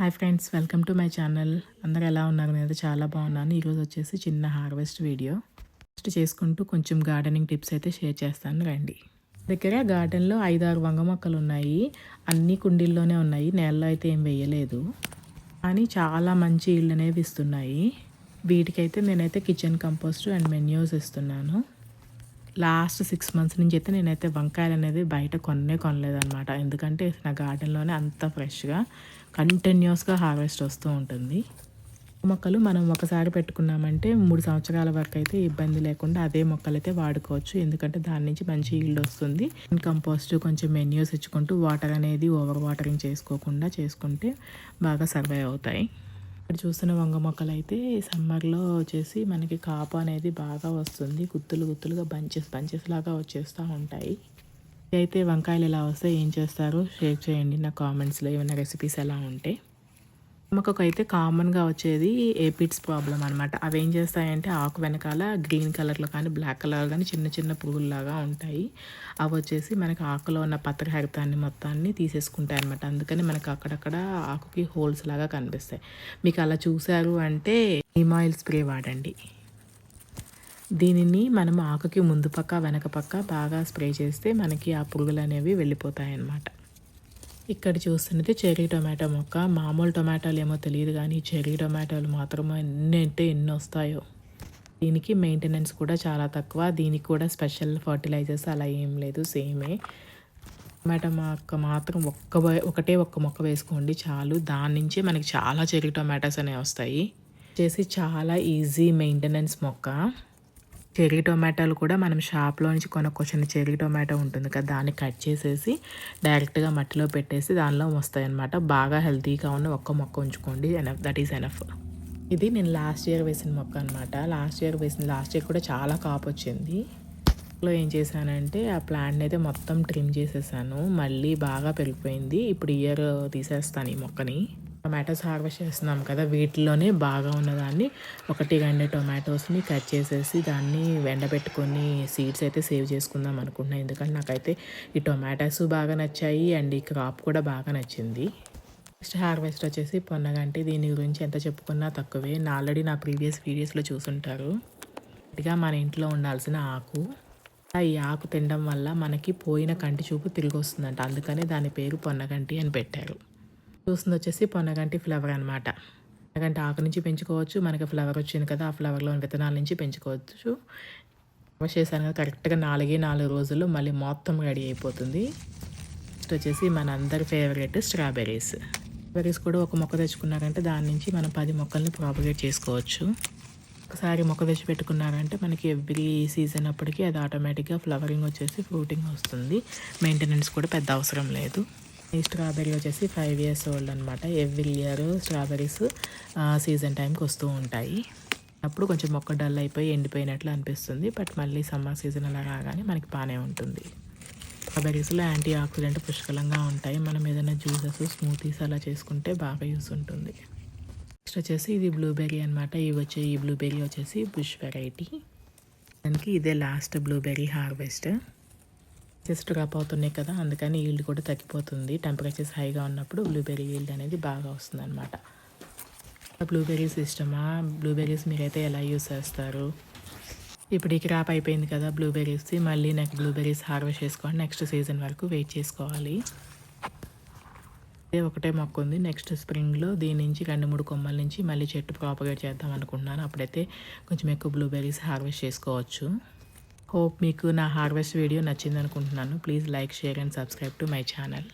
Hi friends, welcome to my channel. అందరూ ఎలా ఉన్నారు? నేనైతే చాలా బాగున్నాను. ఈరోజు వచ్చేసి చిన్న హార్వెస్ట్ వీడియో చేసుకుంటూ కొంచెం గార్డెనింగ్ టిప్స్ అయితే షేర్ చేస్తాను, రండి. దగ్గర గార్డెన్లో 5-6 వంగ మొక్కలు ఉన్నాయి. అన్ని కుండీల్లోనే ఉన్నాయి, నేలలో అయితే ఏం వేయలేదు. కానీ చాలా మంచి ఈల్డ్ అనేవి ఇస్తున్నాయి. వీటికైతే నేనైతే కిచెన్ కంపోస్ట్ అండ్ మెన్యూస్ ఇస్తున్నాను. లాస్ట్ 6 మంత్స్ నుంచి అయితే నేనైతే వంకాయలు అనేది బయట కొనలేదన్నమాట. ఎందుకంటే నా గార్డెన్లోనే అంత ఫ్రెష్గా కంటిన్యూస్గా హార్వెస్ట్ వస్తూ ఉంటుంది. మొక్కలు మనం ఒకసారి పెట్టుకున్నామంటే 3 సంవత్సరాల వరకు అయితే ఇబ్బంది లేకుండా అదే మొక్కలు అయితే వాడుకోవచ్చు. ఎందుకంటే దాని నుంచి మంచి ఈల్డ్ వస్తుంది. కంపోస్ట్ కొంచెం మెన్యూస్ ఇచ్చుకుంటూ వాటర్ అనేది ఓవర్ వాటరింగ్ చేసుకోకుండా చేసుకుంటే బాగా సర్వైవ్ అవుతాయి. ఇక్కడ చూస్తున్న వంగ మొక్కలు అయితే సమ్మర్లో వచ్చేసి మనకి కాపు అనేది బాగా వస్తుంది. గుత్తులుగా బంచెస్ లాగా వచ్చేస్తూ ఉంటాయి. అయితే వంకాయలు ఎలా వస్తే ఏం చేస్తారో షేర్ చేయండి నా కామెంట్స్లో, ఏమైనా రెసిపీస్ ఎలా ఉంటే. మొక్కకు అయితే కామన్గా వచ్చేది ఏపిడ్స్ ప్రాబ్లం అనమాట. అవి ఏం చేస్తాయంటే ఆకు వెనకాల గ్రీన్ కలర్లో కానీ బ్లాక్ కలర్ కానీ చిన్న పురుగుల్లాగా ఉంటాయి. అవి వచ్చేసి మనకి ఆకులో ఉన్న పత్రహరితాన్ని మొత్తాన్ని తీసేసుకుంటాయి అనమాట. అందుకని మనకు అక్కడక్కడ ఆకుకి హోల్స్ లాగా కనిపిస్తాయి. మీకు అలా చూసారు అంటే నీమ్ ఆయిల్ స్ప్రే వాడండి. దీనిని మనం ఆకుకి ముందు పక్క వెనక పక్క బాగా స్ప్రే చేస్తే మనకి ఆ పురుగులు అనేవి వెళ్ళిపోతాయి అన్నమాట. ఇక్కడ చూస్తున్నది చెర్రీ టొమాటో మొక్క. మామూలు టొమాటోలు ఏమో తెలియదు, కానీ చెర్రీ టొమాటోలు మాత్రం ఎన్ని వస్తాయో. దీనికి మెయింటెనెన్స్ కూడా చాలా తక్కువ. దీనికి కూడా స్పెషల్ ఫర్టిలైజర్స్ అలా ఏం లేదు, సేమే. టొమాటో మొక్క మాత్రం ఒకటే మొక్క వేసుకోండి చాలు. దాని నుంచే మనకి చాలా చెర్రీ టొమాటోస్ అనేవి వస్తాయి. చేసి చాలా ఈజీ మెయింటెనెన్స్ మొక్క. చెర్రీ టొమాటోలు కూడా మనం షాప్లో నుంచి కొనుక్కొచ్చిన చెర్రీ టొమాటో ఉంటుంది కదా, దాన్ని కట్ చేసేసి డైరెక్ట్గా మట్టిలో పెట్టేసి దానిలో వస్తాయి అన్నమాట. బాగా హెల్తీగా ఉన్న ఒక్క మొక్క ఉంచుకోండి, దట్ ఈస్ ఎనఫ్. ఇది నేను లాస్ట్ ఇయర్ వేసిన మొక్క అనమాట. లాస్ట్ ఇయర్ కూడా చాలా కాపు వచ్చింది. ఏం చేశానంటే ఆ ప్లాంట్ అయితే మొత్తం ట్రిమ్ చేసేసాను. మళ్ళీ బాగా పెరిగిపోయింది. ఇప్పుడు ఇయర్ తీసేస్తాను ఈ మొక్కని. టొమాటోస్ హార్వెస్ట్ చేస్తున్నాం కదా, వీటిలోనే బాగా ఉన్నదాన్ని 1-2 టొమాటోస్ని కట్ చేసేసి దాన్ని ఎండబెట్టుకొని సీడ్స్ అయితే సేవ్ చేసుకుందాం అనుకుంటున్నాను. ఎందుకంటే నాకైతే ఈ టొమాటోస్ బాగా నచ్చాయి అండ్ ఈ క్రాప్ కూడా బాగా నచ్చింది. నెక్స్ట్ హార్వెస్ట్ వచ్చేసి పొన్నగంటి. దీని గురించి ఎంత చెప్పుకున్నా తక్కువే. ఆల్రెడీ నా ప్రీవియస్ వీడియోస్లో చూసుంటారు. ఇదిగా మన ఇంట్లో ఉండాల్సిన ఆకు. ఈ ఆకు తినడం వల్ల మనకి పోయిన కంటి చూపు తిరిగి వస్తుందంట. అందుకనే దాని పేరు పొన్నగంటి అని పెట్టారు. చూస్తుంది వచ్చేసి పొన్నగంటి ఫ్లవర్ అనమాట. పొన్నగంటి ఆకు నుంచి పెంచుకోవచ్చు. మనకి ఫ్లవర్ వచ్చింది కదా, ఆ ఫ్లవర్లోని విత్తనాల నుంచి పెంచుకోవచ్చు. చేశాను కదా, కరెక్ట్గా 4 రోజుల్లో మళ్ళీ మొత్తం రెడీ అయిపోతుంది. నెక్స్ట్ వచ్చేసి మన అందరి ఫేవరెట్ స్ట్రాబెర్రీస్ కూడా ఒక మొక్క తెచ్చుకున్నారంటే దాని నుంచి మనం 10 మొక్కల్ని ప్రాపగేట్ చేసుకోవచ్చు. ఒకసారి మొక్క తెచ్చి పెట్టుకున్నారంటే మనకి ఎవ్రీ సీజన్ అప్పటికి అది ఆటోమేటిక్గా ఫ్లవరింగ్ వచ్చేసి ఫ్రూటింగ్ వస్తుంది. మెయింటెనెన్స్ కూడా పెద్ద అవసరం లేదు. ఈ స్ట్రాబెర్రీ వచ్చేసి 5 years ఓల్డ్ అనమాట. ఎవ్రీ ఇయర్ స్ట్రాబెర్రీస్ సీజన్ టైంకి వస్తూ ఉంటాయి. అప్పుడు కొంచెం మొక్క డల్ అయిపోయి ఎండిపోయినట్లు అనిపిస్తుంది. బట్ మళ్ళీ సమ్మర్ సీజన్ అలా రాగానే మనకి బాగానే ఉంటుంది. స్ట్రాబెర్రీస్లో యాంటీ ఆక్సిడెంట్ పుష్కలంగా ఉంటాయి. మనం ఏదైనా జ్యూసెస్, స్మూతీస్ అలా చేసుకుంటే బాగా యూస్ ఉంటుంది. నెక్స్ట్ వచ్చేసి ఇది బ్లూబెర్రీ అనమాట. ఈ బ్లూబెర్రీ వచ్చేసి బుష్ వెరైటీ. దానికి ఇదే last blueberry harvest. Just drop అవుతున్నాయి కదా, అందుకని ఈల్డ్ కూడా తగ్గిపోతుంది. టెంపరేచర్స్ హైగా ఉన్నప్పుడు బ్లూబెర్రీ ఈల్డ్ అనేది బాగా వస్తుంది అనమాట. బ్లూబెర్రీస్ ఇష్టమా? బ్లూబెర్రీస్ మీరైతే ఎలా యూస్ చేస్తారు? ఇప్పుడు ఈ క్రాప్ అయిపోయింది కదా బ్లూబెర్రీస్, మళ్ళీ నాకు బ్లూబెర్రీస్ హార్వెస్ట్ చేసుకోవాలి. నెక్స్ట్ సీజన్ వరకు వెయిట్ చేసుకోవాలి. ఒకటే మొక్క ఉంది. నెక్స్ట్ స్ప్రింగ్లో దీని నుంచి 2-3 కొమ్మల నుంచి మళ్ళీ చెట్టు ప్రాపగేట్ చేద్దాం అనుకుంటున్నాను. అప్పుడైతే కొంచెం ఎక్కువ బ్లూబెర్రీస్ హార్వెస్ట్ చేసుకోవచ్చు. హోప్ మీకు నా హార్వెస్ట్ వీడియో నచ్చింది అనుకుంటున్నాను. Please like, share and subscribe to my channel.